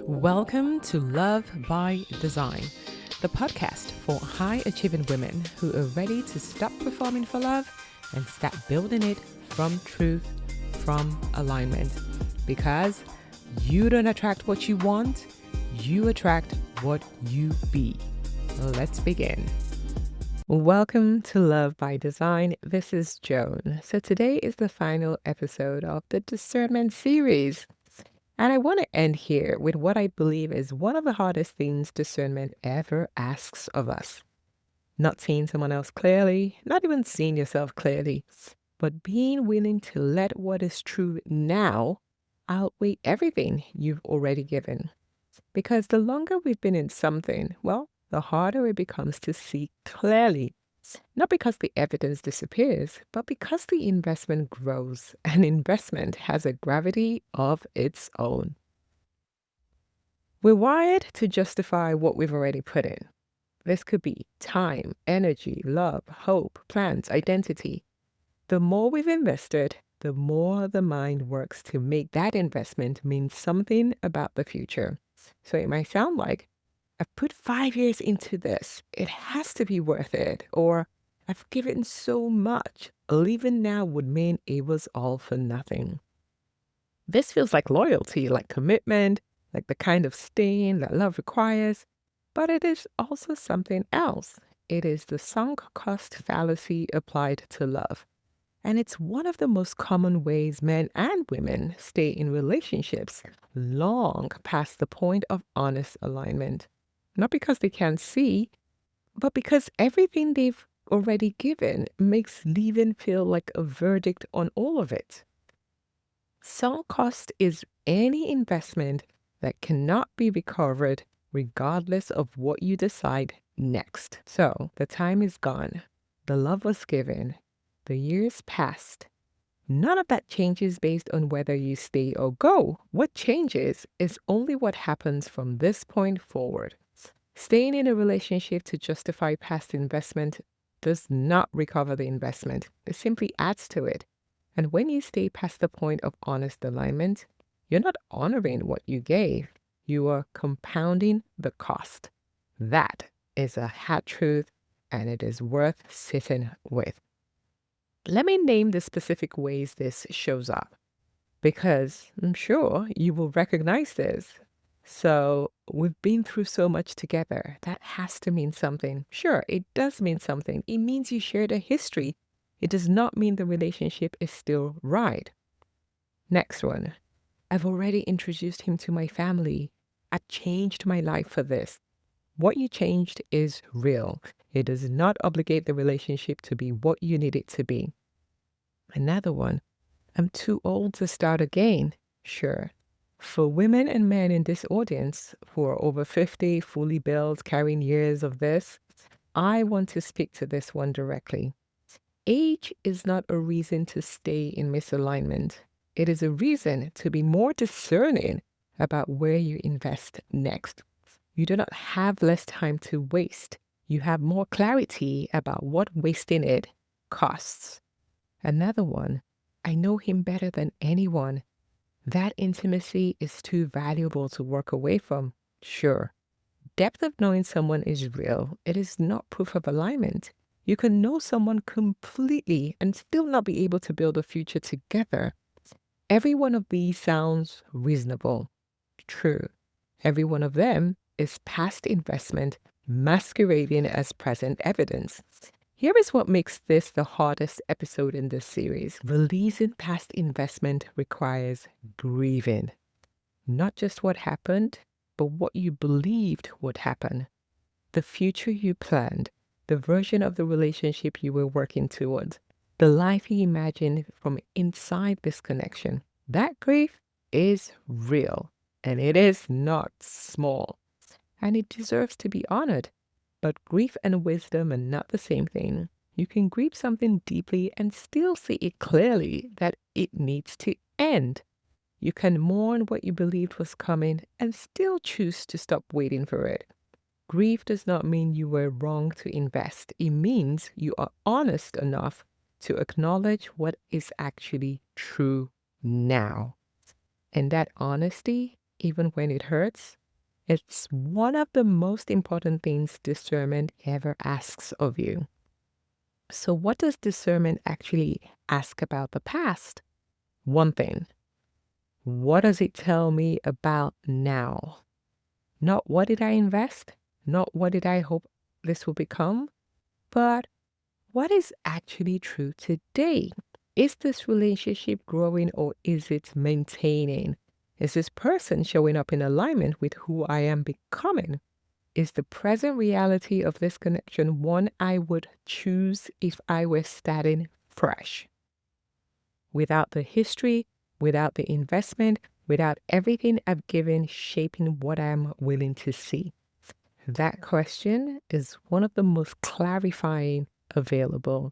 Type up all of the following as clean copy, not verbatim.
Welcome to Love by Design, the podcast for high-achieving women who are ready to stop performing for love and start building it from truth, from alignment. Because you don't attract what you want, you attract what you be. Let's begin. Welcome to Love by Design. This is Joan. So today is the final episode of the Discernment Series. And I want to end here with what I believe is one of the hardest things discernment ever asks of us. Not seeing someone else clearly, not even seeing yourself clearly, but being willing to let what is true now outweigh everything you've already given. Because the longer we've been in something, well, the harder it becomes to see clearly. Not because the evidence disappears, but because the investment grows, and investment has a gravity of its own. We're wired to justify what we've already put in. This could be time, energy, love, hope, plans, identity. The more we've invested, the more the mind works to make that investment mean something about the future. So it might sound like, I've put 5 years into this. It has to be worth it. Or I've given so much. Leaving now would mean it was all for nothing. This feels like loyalty, like commitment, like the kind of staying that love requires. But it is also something else. It is the sunk cost fallacy applied to love. And it's one of the most common ways men and women stay in relationships long past the point of honest alignment. Not because they can't see, but because everything they've already given makes leaving feel like a verdict on all of it. Sunk cost is any investment that cannot be recovered regardless of what you decide next. So the time is gone. The love was given. The years passed. None of that changes based on whether you stay or go. What changes is only what happens from this point forward. Staying in a relationship to justify past investment does not recover the investment. It simply adds to it. And when you stay past the point of honest alignment, you're not honoring what you gave. You are compounding the cost. That is a hard truth, and it is worth sitting with. Let me name the specific ways this shows up, because I'm sure you will recognize this. So we've been through so much together. That has to mean something. Sure, it does mean something. It means you shared a history. It does not mean the relationship is still right. Next one. I've already introduced him to my family. I changed my life for this. What you changed is real. It does not obligate the relationship to be what you need it to be. Another one. I'm too old to start again. Sure. For women and men in this audience who are over 50, fully built, carrying years of this, I want to speak to this one directly. Age is not a reason to stay in misalignment. It is a reason to be more discerning about where you invest next. You do not have less time to waste. You have more clarity about what wasting it costs. Another one, I know him better than anyone. That intimacy is too valuable to walk away from. Sure, depth of knowing someone is real. It is not proof of alignment. You can know someone completely and still not be able to build a future together. Every one of these sounds reasonable. True. Every one of them is past investment masquerading as present evidence. Here is what makes this the hardest episode in this series. Releasing past investment requires grieving. Not just what happened, but what you believed would happen. The future you planned, the version of the relationship you were working towards, the life you imagined from inside this connection. That grief is real, and it is not small, and it deserves to be honored. But grief and wisdom are not the same thing. You can grieve something deeply and still see it clearly that it needs to end. You can mourn what you believed was coming and still choose to stop waiting for it. Grief does not mean you were wrong to invest. It means you are honest enough to acknowledge what is actually true now. And that honesty even when it hurts, it's one of the most important things discernment ever asks of you. So, what does discernment actually ask about the past? One thing. What does it tell me about now? Not what did I invest, not what did I hope this will become, but what is actually true today? Is this relationship growing or is it maintaining? Is this person showing up in alignment with who I am becoming? Is the present reality of this connection one I would choose if I were starting fresh? Without the history, without the investment, without everything I've given shaping what I'm willing to see. That question is one of the most clarifying available.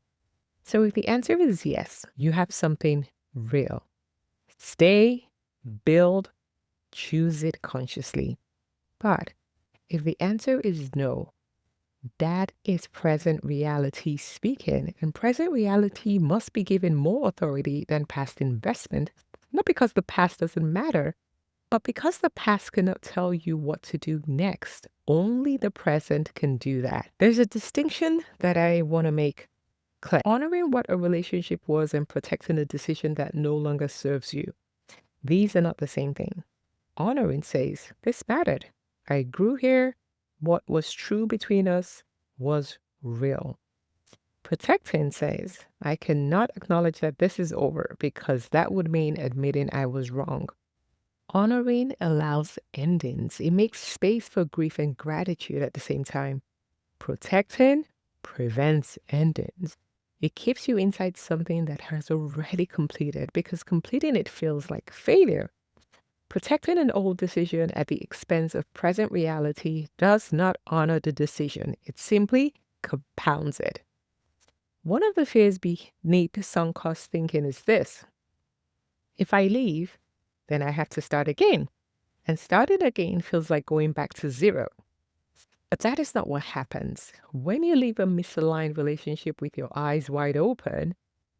So if the answer is yes, you have something real. Stay, build, choose it consciously. But if the answer is no, that is present reality speaking, and present reality must be given more authority than past investment, not because the past doesn't matter, but because the past cannot tell you what to do next. Only the present can do that. There's a distinction that I want to make clear. Honoring what a relationship was and protecting a decision that no longer serves you. These are not the same thing. Honoring says, this mattered. I grew here. What was true between us was real. Protecting says, I cannot acknowledge that this is over because that would mean admitting I was wrong. Honoring allows endings. It makes space for grief and gratitude at the same time. Protecting prevents endings. It keeps you inside something that has already completed because completing it feels like failure. Protecting an old decision at the expense of present reality does not honor the decision. It simply compounds it. One of the fears beneath sunk cost thinking is this. If I leave, then I have to start again. And starting again feels like going back to zero. But that is not what happens. When you leave a misaligned relationship with your eyes wide open,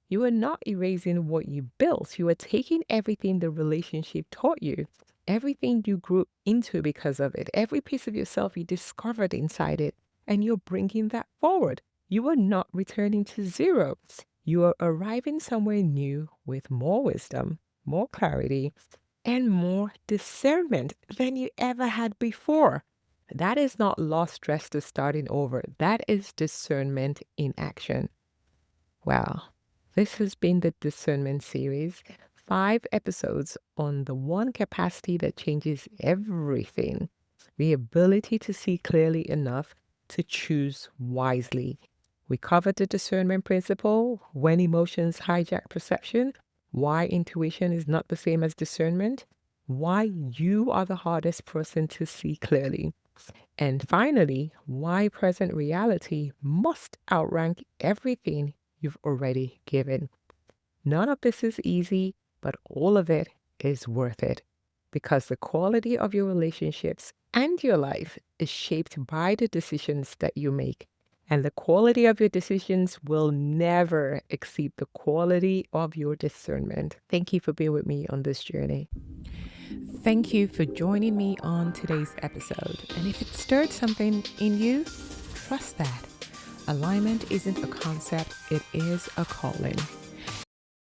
you are not erasing what you built. You are taking everything the relationship taught you, everything you grew into because of it, every piece of yourself you discovered inside it, and you're bringing that forward. You are not returning to zero. You are arriving somewhere new with more wisdom, more clarity, and more discernment than you ever had before. That is not lost stress to starting over. That is discernment in action. Wow. This has been the Discernment Series, 5 episodes on the one capacity that changes everything, the ability to see clearly enough to choose wisely. We covered the discernment principle, when emotions hijack perception, why intuition is not the same as discernment, why you are the hardest person to see clearly, and finally, why present reality must outrank everything you've already given. None of this is easy, but all of it is worth it because the quality of your relationships and your life is shaped by the decisions that you make. And the quality of your decisions will never exceed the quality of your discernment. Thank you for being with me on this journey. Thank you for joining me on today's episode. And if it stirred something in you, trust that alignment isn't a concept, it is a calling.